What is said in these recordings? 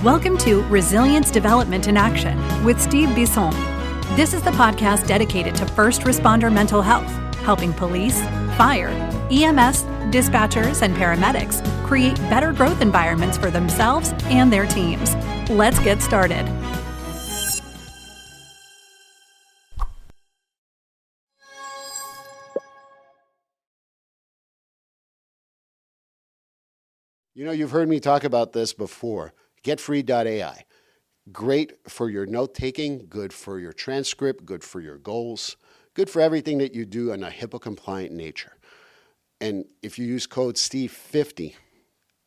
Welcome to Resilience Development in Action with Steve Bisson. This is the podcast dedicated to first responder mental health, helping police, fire, EMS, dispatchers, and paramedics create better growth environments for themselves and their teams. Let's get started. You know, you've heard me talk about this before. GetFree.ai. Great for your note-taking, good for your transcript, good for your goals, good for everything that you do in a HIPAA-compliant nature. And if you use code STEVE50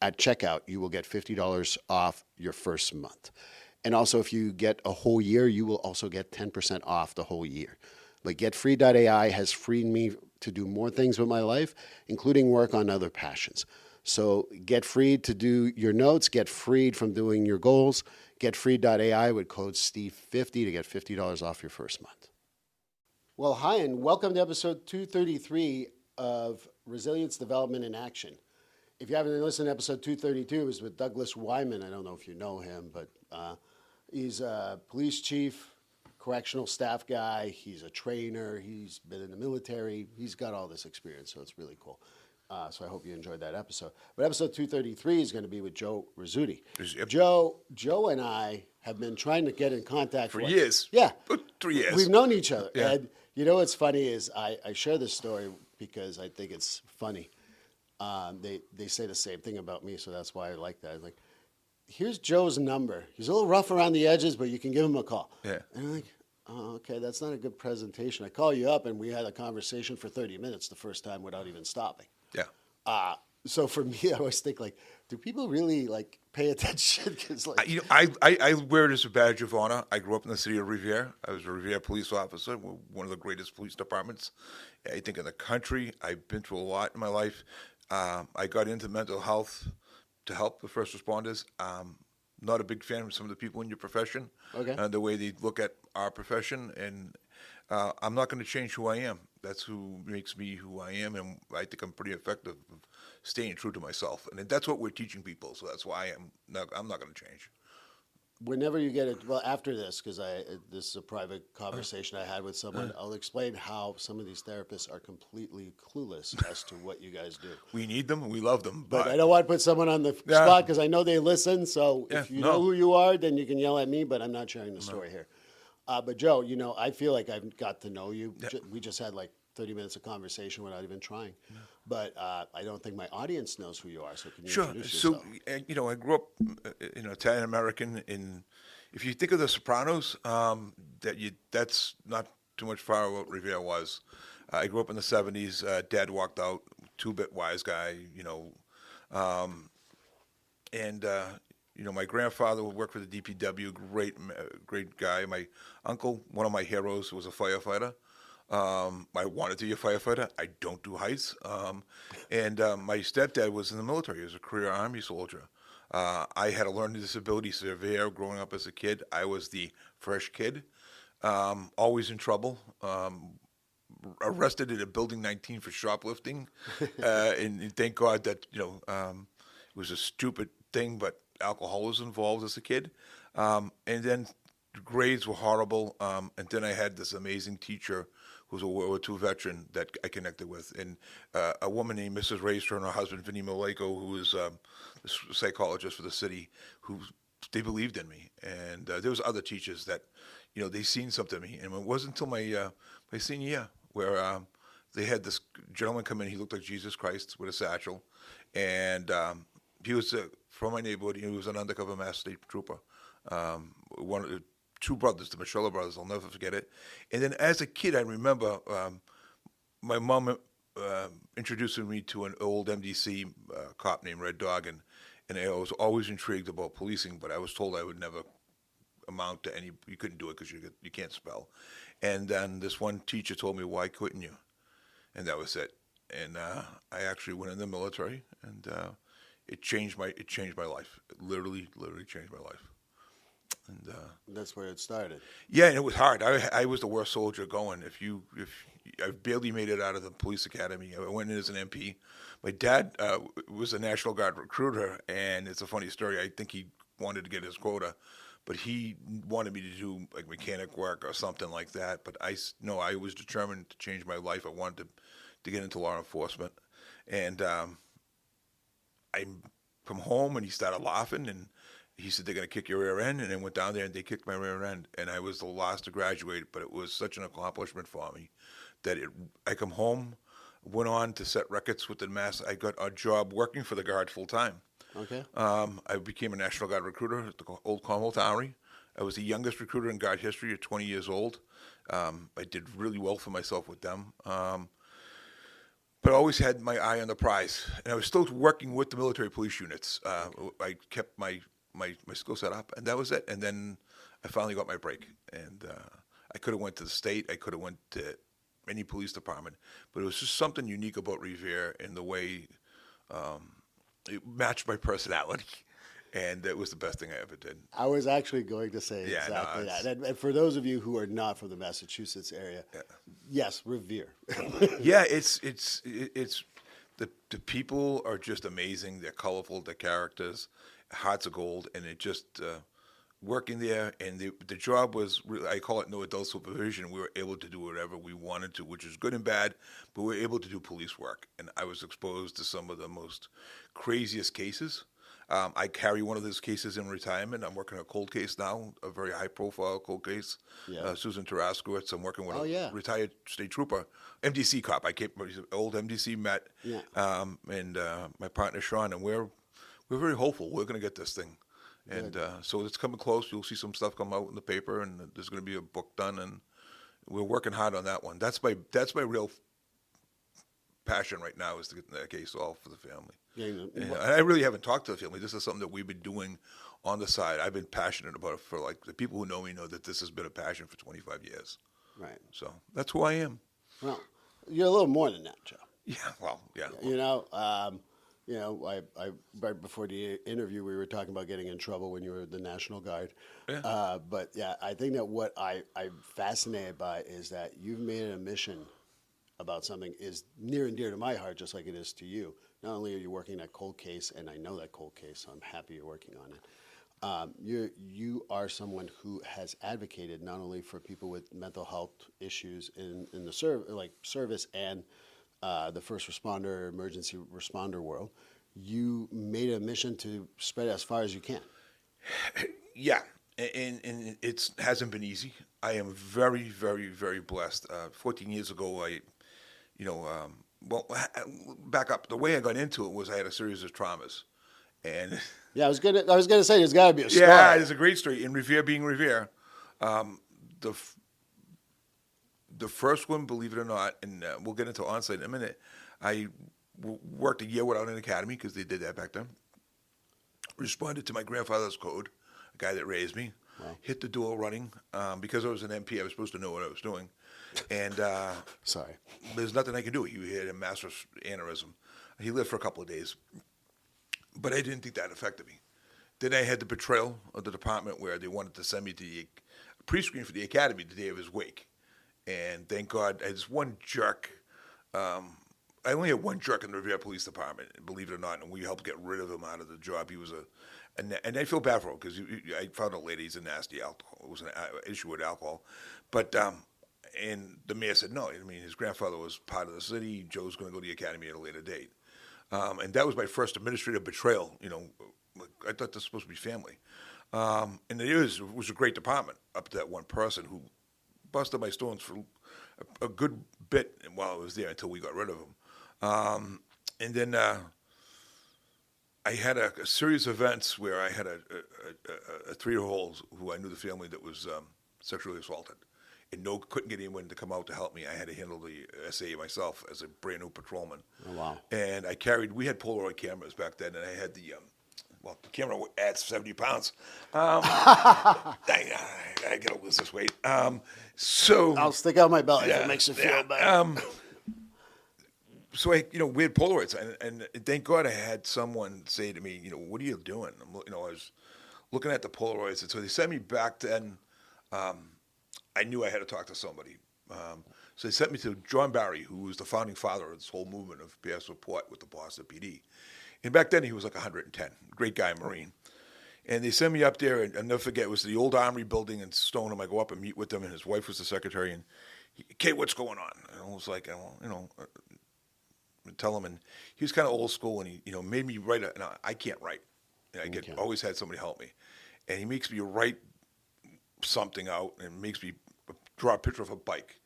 at checkout, you will get $50 off your first month. And also, if you get a whole year, you will also get 10% off the whole year. But GetFree.ai has freed me to do more things with my life, including work on other passions. So get freed to do your notes, get freed from doing your goals. GetFree.ai with code STEVE50 to get $50 off your first month. Well, hi, and welcome to episode 233 of Resilience Development in Action. If you haven't listened to episode 232, it was with Douglas Wyman. I don't know if you know him, but he's a police chief, correctional staff guy. He's a trainer. He's been in the military. He's got all this experience, so it's really cool. So I hope you enjoyed that episode. But episode 233 is going to be with Joe Rizzuti. Yep. Joe and I have been trying to get in contact for years. Yeah. 3 years. We've known each other. Yeah. And you know what's funny is I share this story because I think it's funny. They say the same thing about me, so that's why I like that. I'm like, here's Joe's number. He's a little rough around the edges, but you can give him a call. Yeah. And I'm like, oh, okay, that's not a good presentation. I call you up, and we had a conversation for 30 minutes the first time without even stopping. Yeah. So for me, I always think like, do people really like pay attention? Because like, I wear it as a badge of honor. I grew up in the city of Revere. I was a Revere police officer. We're one of the greatest police departments, I think, in the country. I've been through a lot in my life. I got into mental health to help the first responders. Not a big fan of some of the people in your profession, the way they look at our profession, and I'm not going to change who I am. That's who makes me who I am, and I think I'm pretty effective of staying true to myself. And that's what we're teaching people, so that's why I'm not going to change. Whenever you get it, well, after this, because this is a private conversation I had with someone, I'll explain how some of these therapists are completely clueless as to what you guys do. We need them, we love them. But I don't want to put someone on the spot because I know they listen, so if you know who you are, then you can yell at me, but I'm not sharing the story here. But Joe, you know, I feel like I've got to know you. Yeah. We just had like 30 minutes of conversation without even trying. Yeah. But I don't think my audience knows who you are, so can you introduce yourself? So, you know, I grew up, Italian American. If you think of The Sopranos, that's not too much far from what Revere was. I grew up in the 70s. Dad walked out, two-bit wise guy, my grandfather worked for the DPW, great guy. My uncle, one of my heroes, was a firefighter. I wanted to be a firefighter. I don't do heights. And my stepdad was in the military. He was a career Army soldier. I had a learning disability severe growing up as a kid. I was the fresh kid, always in trouble. Arrested at a Building 19 for shoplifting. And thank God that, it was a stupid thing, but alcohol was involved as a kid. And then grades were horrible. And then I had this amazing teacher who was a World War II veteran that I connected with. And a woman named Mrs. Racer and her husband, Vinny Maleko, who was a psychologist for the city, who they believed in me. And there was other teachers that, they seen something in me. And it wasn't until my senior year where they had this gentleman come in. He looked like Jesus Christ with a satchel. And he was from my neighborhood. He was an undercover Mass State Trooper. One of the two brothers, the Michello brothers. I'll never forget it. And then as a kid, I remember my mom introducing me to an old MDC cop named Red Dog, and I was always intrigued about policing, but I was told I would never amount to any. You couldn't do it because you can't spell. And then this one teacher told me, "Why couldn't you?" And that was it. And I actually went in the military, and it changed my life. It literally changed my life. And that's where it started. yeah, and it was hard. I was the worst soldier going. If I barely made it out of the police academy. I went in as an MP. My dad was a National Guard recruiter, and it's a funny story. I think he wanted to get his quota, but he wanted me to do like mechanic work or something like that. But I was determined to change my life. I wanted to get into law enforcement, and I come home and he started laughing and he said, they're going to kick your rear end. And then went down there and they kicked my rear end. And I was the last to graduate, but it was such an accomplishment for me that I come home, went on to set records with the Mass. I got a job working for the Guard full time. Okay. I became a National Guard recruiter at the old Commonwealth Armory. I was the youngest recruiter in Guard history at 20 years old. I did really well for myself with them. But I always had my eye on the prize. And I was still working with the military police units. I kept my skill set up, and that was it. And then I finally got my break. And I could have went to the state. I could have went to any police department. But it was just something unique about Revere in the way it matched my personality. And it was the best thing I ever did. I was actually going to say exactly that. And for those of you who are not from the Massachusetts area, yes, Revere. Yeah, it's the people are just amazing. They're colorful. They're characters, hearts of gold, and it just working there. And the job was really, I call it no adult supervision. We were able to do whatever we wanted to, which is good and bad. But we were able to do police work, and I was exposed to some of the most craziest cases. I carry one of those cases in retirement. I'm working a cold case now, a very high-profile cold case. Yeah. Susan Taraskowitz. I'm working with a retired state trooper, MDC cop. Old MDC met, and my partner Sean, and we're very hopeful. We're going to get this thing, and so it's coming close. You'll see some stuff come out in the paper, and there's going to be a book done, and we're working hard on that one. That's my real passion right now, is to get that case solved for the family. And I really haven't talked to the family. This is something that we've been doing on the side. I've been passionate about it for, like, the people who know me know that this has been a passion for 25 years. Right. So that's who I am. Well, you're a little more than that, Joe. Yeah. Well, yeah. I right before the interview we were talking about getting in trouble when you were the National Guard. Yeah. But yeah, I think that what I'm fascinated by is that you've made it a mission about something is near and dear to my heart, just like it is to you. Not only are you working that cold case, and I know that cold case, so I'm happy you're working on it. You are someone who has advocated not only for people with mental health issues in the service and the first responder, emergency responder world. You made a mission to spread it as far as you can. Yeah, and it hasn't been easy. I am very, very, very blessed. 14 years ago, back up. The way I got into it was I had a series of traumas, and yeah, I was gonna say there's got to be a story. Yeah, there's a great story in Revere. Being Revere, the first one, believe it or not, and we'll get into onsite in a minute. I worked a year without an academy because they did that back then. Responded to my grandfather's code, a guy that raised me. Wow. Hit the door running because I was an MP. I was supposed to know what I was doing. And sorry, there's nothing I could do. He had a massive aneurysm. He lived for a couple of days, but I didn't think that affected me. Then I had the betrayal of the department where they wanted to send me to the pre-screen for the academy the day of his wake. And thank God, I had this one jerk. I only had one jerk in the Revere Police Department, believe it or not, and we helped get rid of him out of the job. He was and I feel bad for him because I found out later he's a nasty alcohol. It was an issue with alcohol, but. And the mayor said no. I mean, his grandfather was part of the city. Joe's going to go to the academy at a later date. And that was my first administrative betrayal. I thought this was supposed to be family. And it was a great department up to that one person who busted my stones for a good bit while I was there until we got rid of him. And then I had a series of events where I had a 3-year-old who I knew the family that was sexually assaulted. And couldn't get anyone to come out to help me. I had to handle the SA myself as a brand new patrolman. Oh, wow. And we had Polaroid cameras back then, and I had the camera adds 70 pounds. I gotta lose this weight. So I'll stick out my belly if it makes you feel better. So we had Polaroids, and thank God I had someone say to me, what are you doing? I was looking at the Polaroids. And so they sent me back then. I knew I had to talk to somebody. So they sent me to John Barry, who was the founding father of this whole movement of peer support with the Boston PD. And back then he was like 110, great guy, Marine. And they sent me up there, and I'll never forget, it was the old Armory building in Stoneham. I go up and meet with him, and his wife was the secretary. And Kate, what's going on? And I was like, tell him. And he was kind of old school, and he, made me write. I can't write. And I always had somebody help me, and he makes me write something out, and makes me draw a picture of a bike.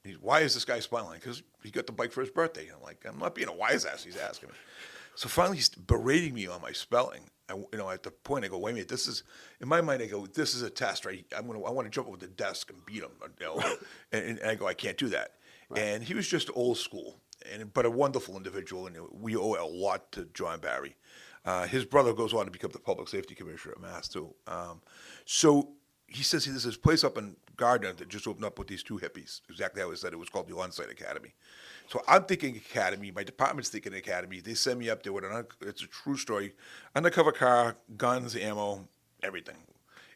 And why is this guy smiling? Because he got the bike for his birthday. I'm like, I'm not being a wise ass. He's asking me. So finally, he's berating me on my spelling. At the point, I go, wait a minute, this is, in my mind, I go, this is a test, right? I want to jump over the desk and beat him, and I go, I can't do that. Right. And he was just old school, but a wonderful individual, and we owe a lot to John Barry. His brother goes on to become the public safety commissioner at Mass, too. So he says there's this place up in Gardner that just opened up with these two hippies, exactly how he said it was called the On-Site Academy. So I'm thinking academy. My department's thinking academy. They send me up there with it's a true story, undercover car, guns, ammo, everything.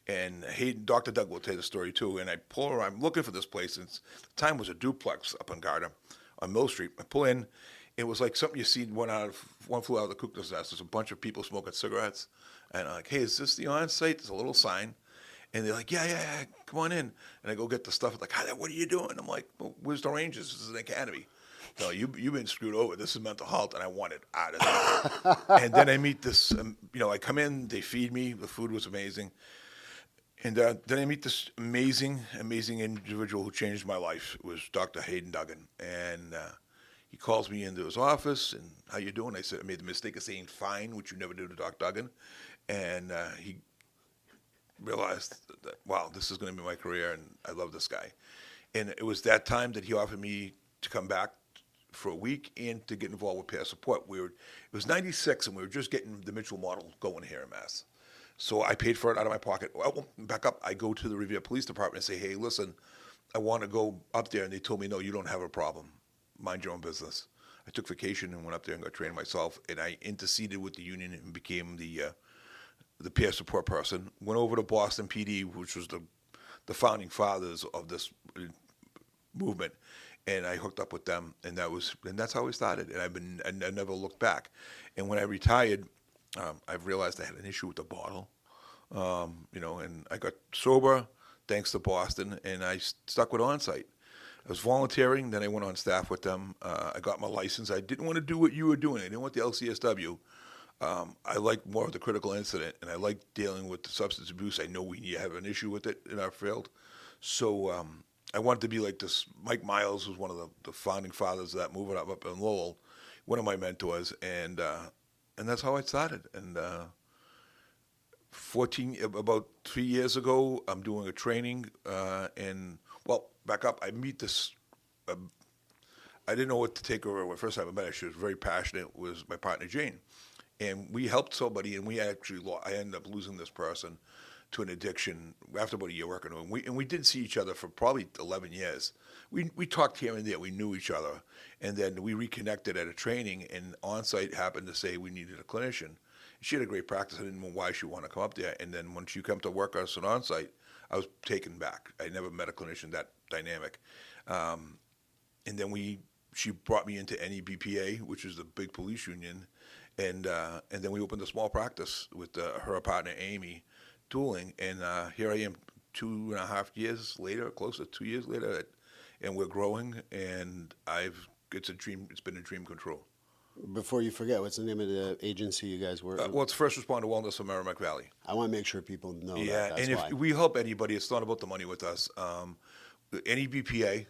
And Dr. Doug will tell you the story too. And I pull around. I'm looking for this place. And the time was a duplex up in Gardner on Mill Street. I pull in. It was like something you see one flew out of the cuckoo's nest. There's a bunch of people smoking cigarettes. And I'm like, hey, is this the on-site? There's a little sign. And they're like, yeah, come on in. And I go get the stuff. Like, what are you doing? I'm like, well, where's the Rangers? This is an academy. No, you've been screwed over. This is mental health, and I want it out of there. And then I meet this, I come in, they feed me. The food was amazing. And then I meet this amazing individual who changed my life. It was Dr. Hayden Duggan. And he calls me into his office, and how you doing? I said, I made the mistake of saying fine, which you never do to Dr. Duggan. And he realized that, wow, this is going to be my career, and I love this guy. And it was that time that he offered me to come back for a week and to get involved with peer support. It was 96, and we were just getting the Mitchell model going here in Mass. So I paid for it out of my pocket. Well, back up, I go to the Revere Police Department and say, hey, listen, I want to go up there. And they told me, no, you don't have a problem. Mind your own business. I took vacation and went up there and got trained myself, and I interceded with the union and became the peer support person. Went over to Boston PD, which was the founding fathers of this movement. And I hooked up with them, and that's how we started. And I never looked back. And when I retired, I've realized I had an issue with the bottle, and I got sober thanks to Boston, and I stuck with On-Site. I was volunteering, then I went on staff with them. I got my license. I didn't want to do what you were doing. I didn't want the LCSW. I liked more of the critical incident, and I liked dealing with the substance abuse. I know we have an issue with it in our field. So I wanted to be like this. Mike Miles was one of the founding fathers of that movement up in Lowell, one of my mentors, and that's how I started. And about 3 years ago, I'm doing a training, back up, I meet this, I didn't know what to take over when first time I met her. She was very passionate, was my partner Jane. And we helped somebody, and I ended up losing this person to an addiction after about a year working with him. And we didn't see each other for probably 11 years. We talked here and there. We knew each other. And then we reconnected at a training, and On-Site happened to say we needed a clinician. She had a great practice. I didn't know why she wanted to come up there. And then when she came to work us at On-Site, I was taken back. I never met a clinician that dynamic. And then she brought me into NEBPA, which is the big police union. And then we opened a small practice with her partner, Amy, tooling, and here I am 2.5 years later, close to 2 years later, and we're growing, and it's been a dream control. Before you forget, what's the name of the agency you guys work with? It's First Responder Wellness of Merrimack Valley. I want to make sure people know that. That's and why. If we help anybody, it's not about the money with us. Any BPA,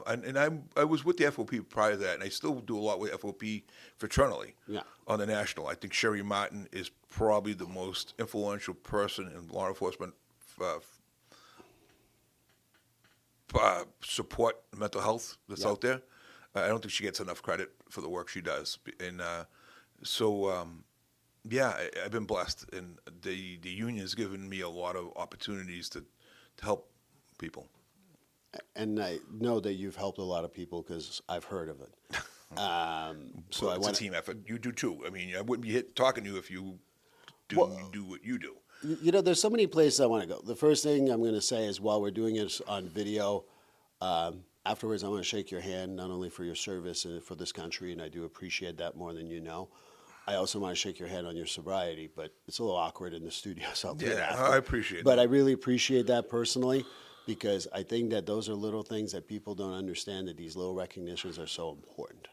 and I was with the FOP prior to that, and I still do a lot with FOP fraternally on the national. I think Sherry Martin is probably the most influential person in law enforcement support mental health that's out there. I don't think she gets enough credit for the work she does. And I've been blessed, and the union has given me a lot of opportunities to help people. And I know that you've helped a lot of people because I've heard of it. It's a team effort. You do too. I mean, I wouldn't be talking to you if you do what you do. There's so many places I want to go. The first thing I'm going to say is while we're doing this on video, afterwards I want to shake your hand, not only for your service and for this country, and I do appreciate that more than you know. I also want to shake your hand on your sobriety, but it's a little awkward in the studio, so I'll do it after. I appreciate But that. I really appreciate that personally, because I think that those are little things that people don't understand, that these little recognitions are so important.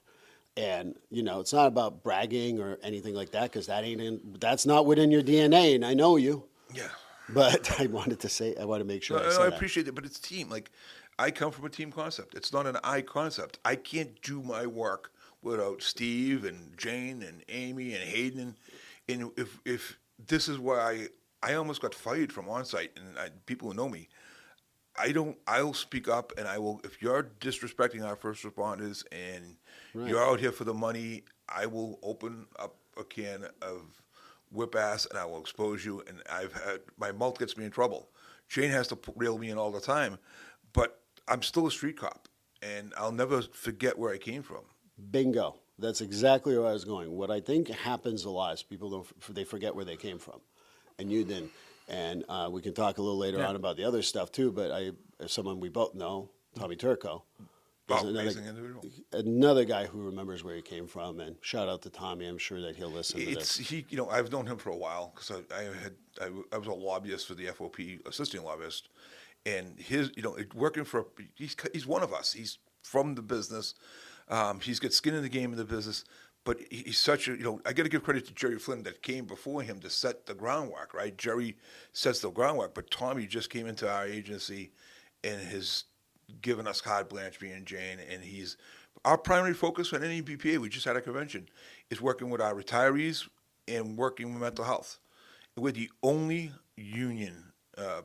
And, it's not about bragging or anything like that, because that's not within your DNA, and I know you. Yeah. But I want to make sure I say I that. appreciate it, but it's team. Like, I come from a team concept. It's not an I concept. I can't do my work without Steve and Jane and Amy and Hayden. And if this is why I almost got fired from on-site, and people who know me, I'll speak up, and I will, if you're disrespecting our first responders and you're out here for the money, I will open up a can of whip ass and I will expose you. And my mouth gets me in trouble. Jane has to reel me in all the time, but I'm still a street cop, and I'll never forget where I came from. Bingo. That's exactly where I was going. What I think happens a lot is people they forget where they came from, and you didn't. And we can talk a little later on about the other stuff too. But as someone we both know, Tommy Turco, is Amazing individual. another guy who remembers where he came from. And shout out to Tommy. I'm sure that he'll listen to this. I've known him for a while because I was a lobbyist for the FOP, assistant lobbyist, and working for he's one of us. He's from the business. He's got skin in the game in the business, but he's such a, I got to give credit to Jerry Flynn that came before him to set the groundwork, right? Jerry sets the groundwork, but Tommy just came into our agency and has given us carte blanche, me and Jane, and our primary focus on any BPA, we just had a convention, is working with our retirees and working with mental health. We're the only union,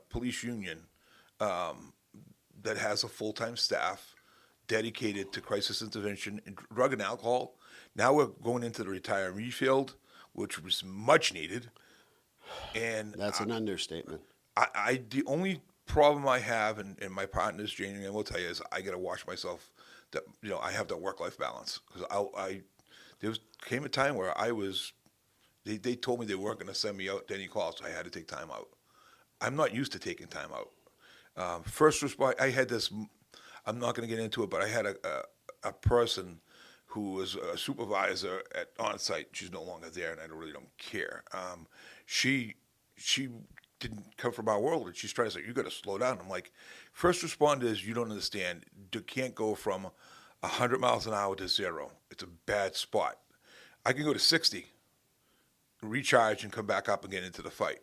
police union, that has a full-time staff dedicated to crisis intervention in drug and alcohol. Now we're going into the retiree field, which was much needed. And that's an understatement. The only problem I have, and my partners, Jane and I will tell you, is I got to watch myself. That I have that work-life balance, because there came a time where they told me they weren't going to send me out to any calls, so I had to take time out. I'm not used to taking time out. First respond, I had this. I'm not going to get into it, but I had a person who was a supervisor at on-site. She's no longer there, and I really don't care. She didn't come from our world, and she's trying to say, you got to slow down. I'm like, first responders, you don't understand. You can't go from 100 miles an hour to 0. It's a bad spot. I can go to 60, recharge, and come back up and get into the fight.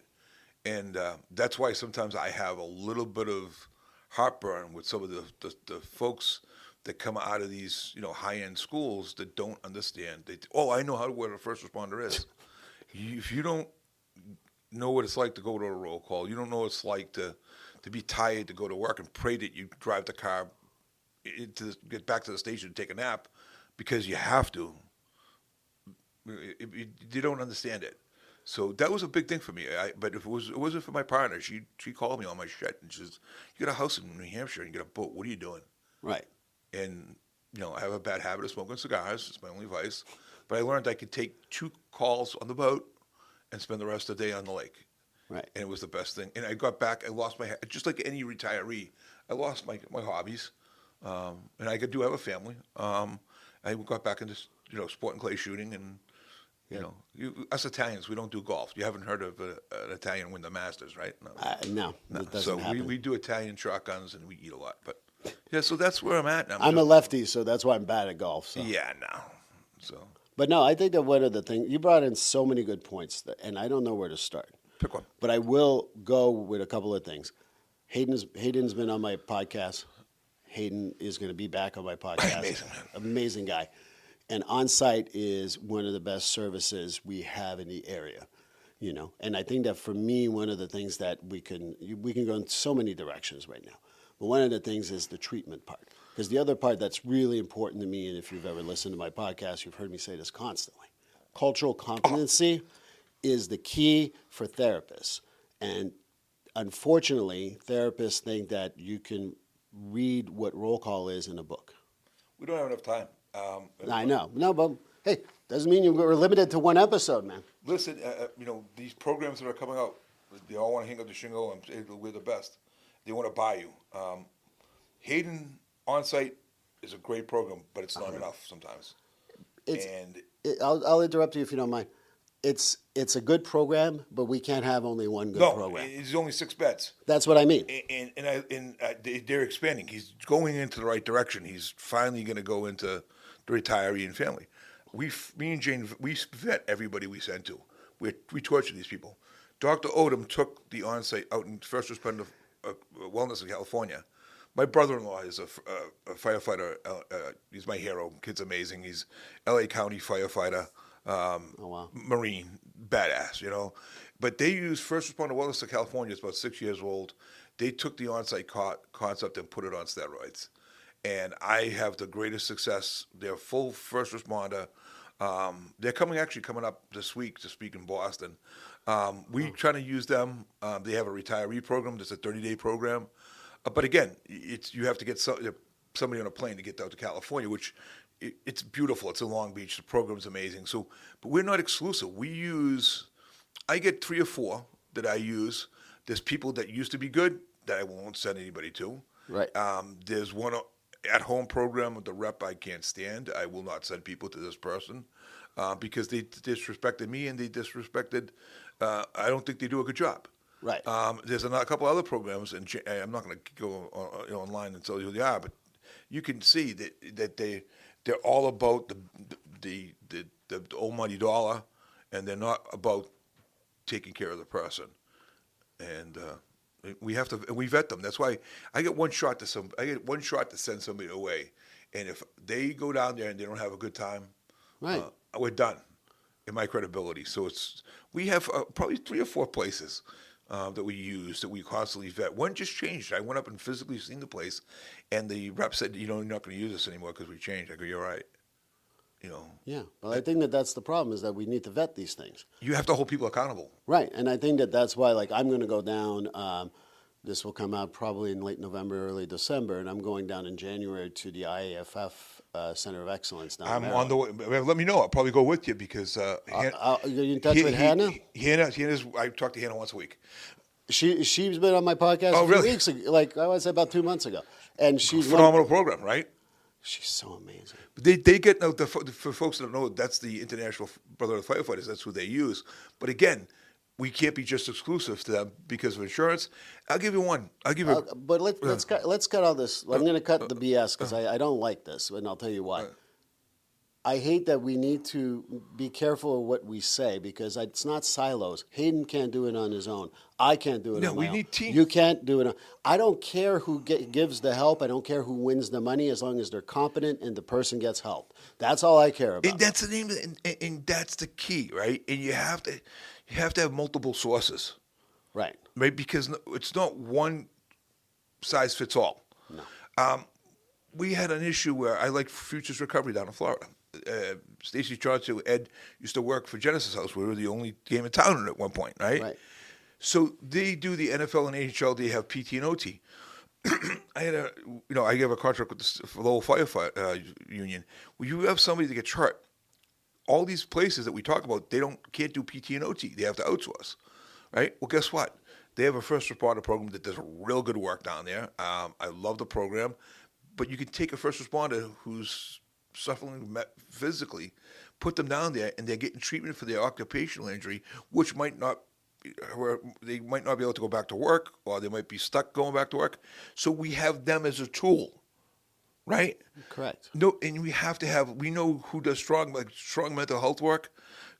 And that's why sometimes I have a little bit of heartburn with some of the folks that come out of these high-end schools that don't understand. I know what a first responder is. If you don't know what it's like to go to a roll call, you don't know what it's like to be tired to go to work and pray that you drive the car to get back to the station and take a nap because you have to. You don't understand it. So that was a big thing for me. But if it wasn't for my partner, she called me on my shit and she says, "You got a house in New Hampshire and you got a boat. What are you doing?" Right. And I have a bad habit of smoking cigars. It's my only vice. But I learned I could take 2 calls on the boat and spend the rest of the day on the lake. Right. And it was the best thing. And I got back. I lost just like any retiree. I lost my hobbies, and I do have a family. I got back into sport and clay shooting and. Us Italians, we don't do golf. You haven't heard of an Italian win the Masters, right? No. That doesn't happen. We do Italian shotguns and we eat a lot. But yeah, so that's where I'm at now. I'm a lefty, so that's why I'm bad at golf. So. Yeah, no. So. But no, I think that one of the things you brought in so many good points, and I don't know where to start. Pick one. But I will go with a couple of things. Hayden's been on my podcast. Hayden is going to be back on my podcast. Amazing. Amazing guy. And on-site is one of the best services we have in the area, And I think that for me, one of the things that we can go in so many directions right now. But one of the things is the treatment part. Because the other part that's really important to me, and if you've ever listened to my podcast, you've heard me say this constantly. Cultural competency is the key for therapists. And unfortunately, therapists think that you can read what roll call is in a book. We don't have enough time. I know. No, but hey, doesn't mean you were limited to one episode, man. Listen, these programs that are coming out, They all want to hang up the shingle and say we're the best. They want to buy you. Hayden on-site is a great program, but it's not enough sometimes. And I'll interrupt you if you don't mind. It's a good program, but we can't have only one good no, program. it's only 6 beds. That's what I mean. They're expanding. He's going into the right direction. He's finally going to go into the retiree and family. Me and Jane, we vet everybody we send to. We torture these people. Dr. Odom took the on-site out in First Responder Wellness in California. My brother-in-law is a firefighter. He's my hero. Kid's amazing. He's L.A. County firefighter, Marine, badass, you know. But they use First Responder Wellness in California. It's about 6 years old. They took the on-site concept and put it on steroids. And I have the greatest success. They're full first responder. They're coming up this week to speak in Boston. We trying to use them. They have a retiree program. That's a 30-day program. But again, you have to get somebody on a plane to get out to California, which it's beautiful. It's in Long Beach. The program's amazing. So, but we're not exclusive. I get 3 or 4 that I use. There's people that used to be good that I won't send anybody to. Right. There's one at-home program with the rep I can't stand. I will not send people to this person because they disrespected me and they disrespected. I don't think they do a good job. Right. There's a couple other programs, and I'm not going to go online and tell you who they are, but you can see that they're all about the almighty dollar, and they're not about taking care of the person. And we vet them. That's why I get one shot to send somebody away, and if they go down there and they don't have a good time, right, we're done in my credibility. So we have probably 3 or 4 places that we use, that we constantly vet. One just changed. I went up and physically seen the place, and the rep said, you're not going to use this anymore because we changed. I go, you're right. Yeah. Well, I think that's the problem, is that we need to vet these things. You have to hold people accountable. Right. And I think that's why, I'm going to go down, this will come out probably in late November, early December, and I'm going down in January to the IAFF Center of Excellence down there. I'm on the way. Let me know. I'll probably go with you because... are you in touch with Hannah? I talk to Hannah once a week. She's been on my podcast a few weeks ago, I would say about 2 months ago. And she's phenomenal program, right? She's so amazing. They get, for folks that don't know, that's the International Brotherhood of Firefighters. That's who they use. But again, we can't be just exclusive to them because of insurance. I'll give you one. But let's cut all this. I'm going to cut the BS because I don't like this, and I'll tell you why. I hate that we need to be careful of what we say because it's not silos. Hayden can't do it on his own. I can't do it on my own. We need teams. You can't do it. I don't care who gives the help. I don't care who wins the money as long as they're competent and the person gets help. That's all I care about. And that's the name, and that's the key, right? And you have to have multiple sources. Right. Right? Because it's not one size fits all. No. We had an issue where I like Futures Recovery down in Florida. Stacy Chauncey, Ed used to work for Genesis House. We were the only game in town at one point, right? Right. So they do the NFL and NHL. They have PT and OT. I have a contract with the local firefighter union. When you have somebody that gets hurt, all these places that we talk about, can't do PT and OT. They have to outsource, right? Well, guess what? They have a first responder program that does real good work down there. I love the program, but you can take a first responder who's suffering physically, put them down there, and they're getting treatment for their occupational injury, which they might not be able to go back to work, or they might be stuck going back to work. So we have them as a tool, right? Correct. No, and we know who does strong mental health work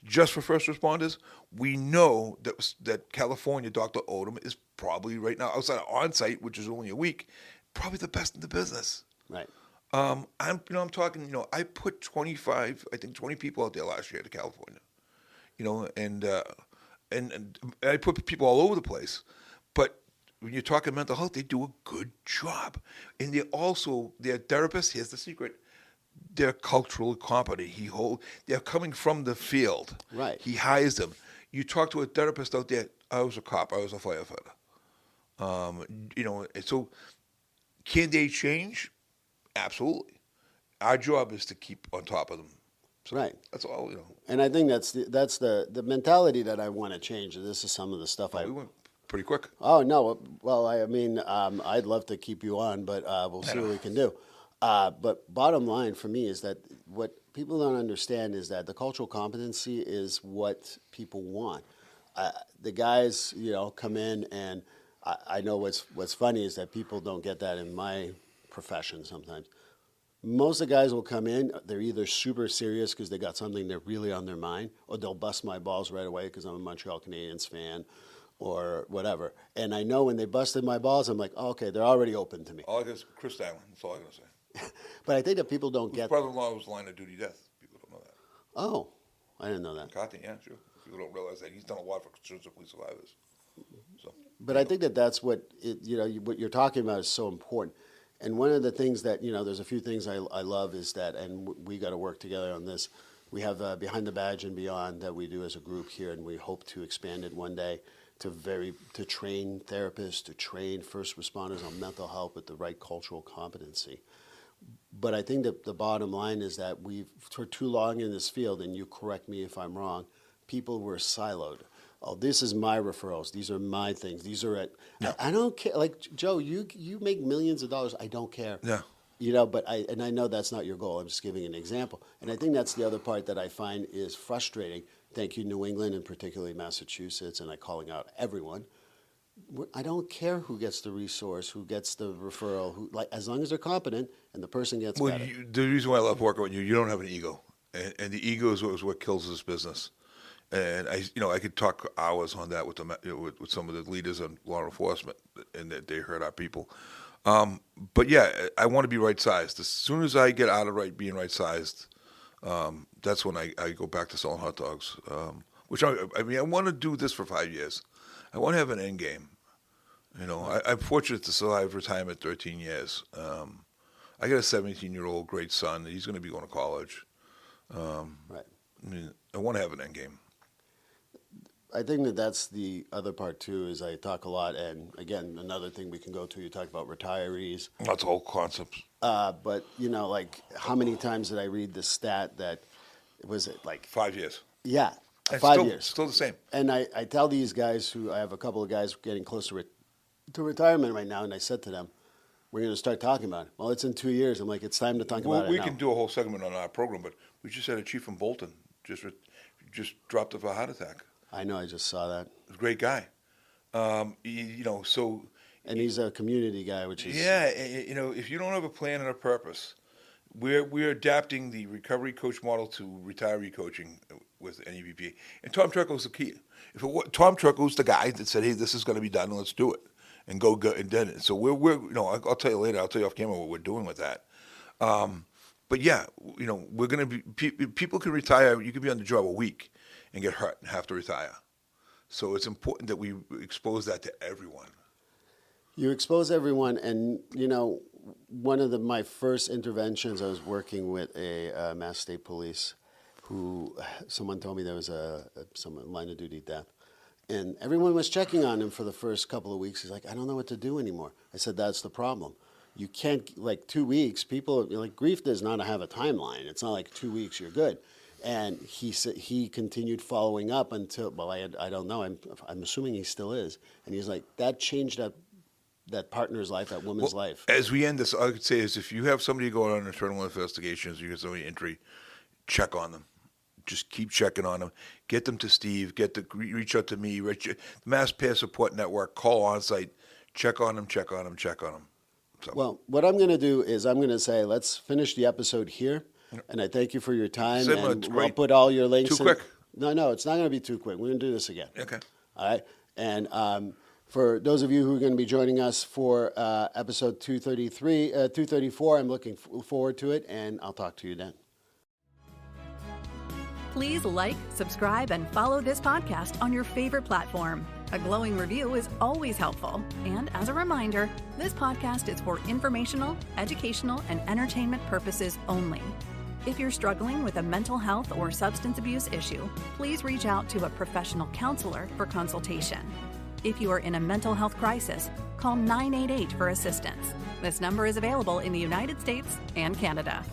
just for first responders. We know that California, Dr. Odom is probably right now, outside of on-site, which is only a week, probably the best in the business. Right. I'm talking, I put 20 people out there last year to California, and I put people all over the place. But when you're talking mental health, they do a good job. And they're therapists. Here's the secret. They're culturally competent. They're coming from the field. Right. He hires them. You talk to a therapist out there, I was a cop, I was a firefighter. So can they change? Absolutely. Our job is to keep on top of them So Right. That's all, And I think that's the mentality that I want to change. This is some of the stuff We went pretty quick. Oh no! Well, I mean, I'd love to keep you on, but we'll see what we can do. But bottom line for me is that what people don't understand is that the cultural competency is what people want. The guys, come in, and I know what's funny is that people don't get that in my profession sometimes. Most of the guys will come in, they're either super serious because they got something they're really on their mind, or they'll bust my balls right away because I'm a Montreal Canadiens fan or whatever. And I know when they busted my balls, I'm like, oh, okay, they're already open to me. All I got is Chris Allen. That's all I got to say. But I think that people don't His get... brother-in-law was line of duty death. People don't know that. Oh, I didn't know that. McCarthy, yeah, sure. People don't realize that. He's done a lot for concerns of police survivors. So, But I think that's what what you're talking about is so important. And one of the things that, there's a few things I love is that, and we got to work together on this. We have Behind the Badge and Beyond that we do as a group here, and we hope to expand it one day to train therapists, to train first responders on mental health with the right cultural competency. But I think that the bottom line is that for too long in this field, and you correct me if I'm wrong, people were siloed. Oh, this is my referrals. These are my things. These are it. Yeah. I don't care. Like, Joe, you make millions of dollars. I don't care. Yeah. But I know that's not your goal. I'm just giving an example. And I think that's the other part that I find is frustrating. Thank you, New England, and particularly Massachusetts, and I'm calling out everyone. I don't care who gets the resource, who gets the referral, as long as they're competent and the person gets better. The reason why I love working with you don't have an ego. And the ego is what kills this business. And I could talk hours on that with some of the leaders on law enforcement, and that they hurt our people. But yeah, I want to be right sized. As soon as I get out of being right sized, that's when I go back to selling hot dogs. Which I want to do this for 5 years. I want to have an end game. I'm fortunate to survive retirement 13 years. I got a 17-year-old great son. He's going to be going to college. Right. I want to have an end game. I think that's the other part too. Is I talk a lot, and again, another thing we can go to. You talk about retirees. That's the whole concept. But like how many times did I read the stat that was it like 5 years? Yeah, And 5 years. Still the same. And I tell these guys I have a couple of guys getting close to retirement right now, and I said to them, we're going to start talking about it. Well, it's in 2 years. I'm like, it's time to talk about it now. We can do a whole segment on our program, but we just had a chief from Bolton just dropped of a heart attack. I know. I just saw that. He's a great guy. So. And he's a community guy, which is... Yeah, if you don't have a plan and a purpose, we're adapting the recovery coach model to retiree coaching with NEBPA. And Tom Turco's the key. Tom Turco's the guy that said, hey, this is going to be done, and let's do it. And go and did it. So we're I'll tell you later. I'll tell you off camera what we're doing with that. But yeah, we're going to be people can retire. You could be on the job a week and get hurt and have to retire. So it's important that we expose that to everyone. You expose everyone, and one of my first interventions, I was working with a Mass State Police, who someone told me there was someone line of duty death. And everyone was checking on him for the first couple of weeks. He's like, I don't know what to do anymore. I said, that's the problem. You can't, 2 weeks, people, grief does not have a timeline. It's not like 2 weeks, you're good. And he said he continued following up until, I don't know, I'm assuming he still is. And he's like, that changed that partner's life, that woman's life. As we end this, I could say is if you have somebody going on internal investigations, you get somebody entry, check on them. Just keep checking on them. Get them to Steve. Reach out to me. Mass Peer Support Network. Call on site. Check on them. So. Well, what I'm going to do is I'm going to say let's finish the episode here, and I thank you for your time. And we'll put all your links. Too quick? No, it's not going to be too quick. We're going to do this again. Okay. All right. And for those of you who are going to be joining us for episode 234, I'm looking forward to it, and I'll talk to you then. Please like, subscribe, and follow this podcast on your favorite platform. A glowing review is always helpful. And as a reminder, this podcast is for informational, educational, and entertainment purposes only. If you're struggling with a mental health or substance abuse issue, please reach out to a professional counselor for consultation. If you are in a mental health crisis, call 988 for assistance. This number is available in the United States and Canada.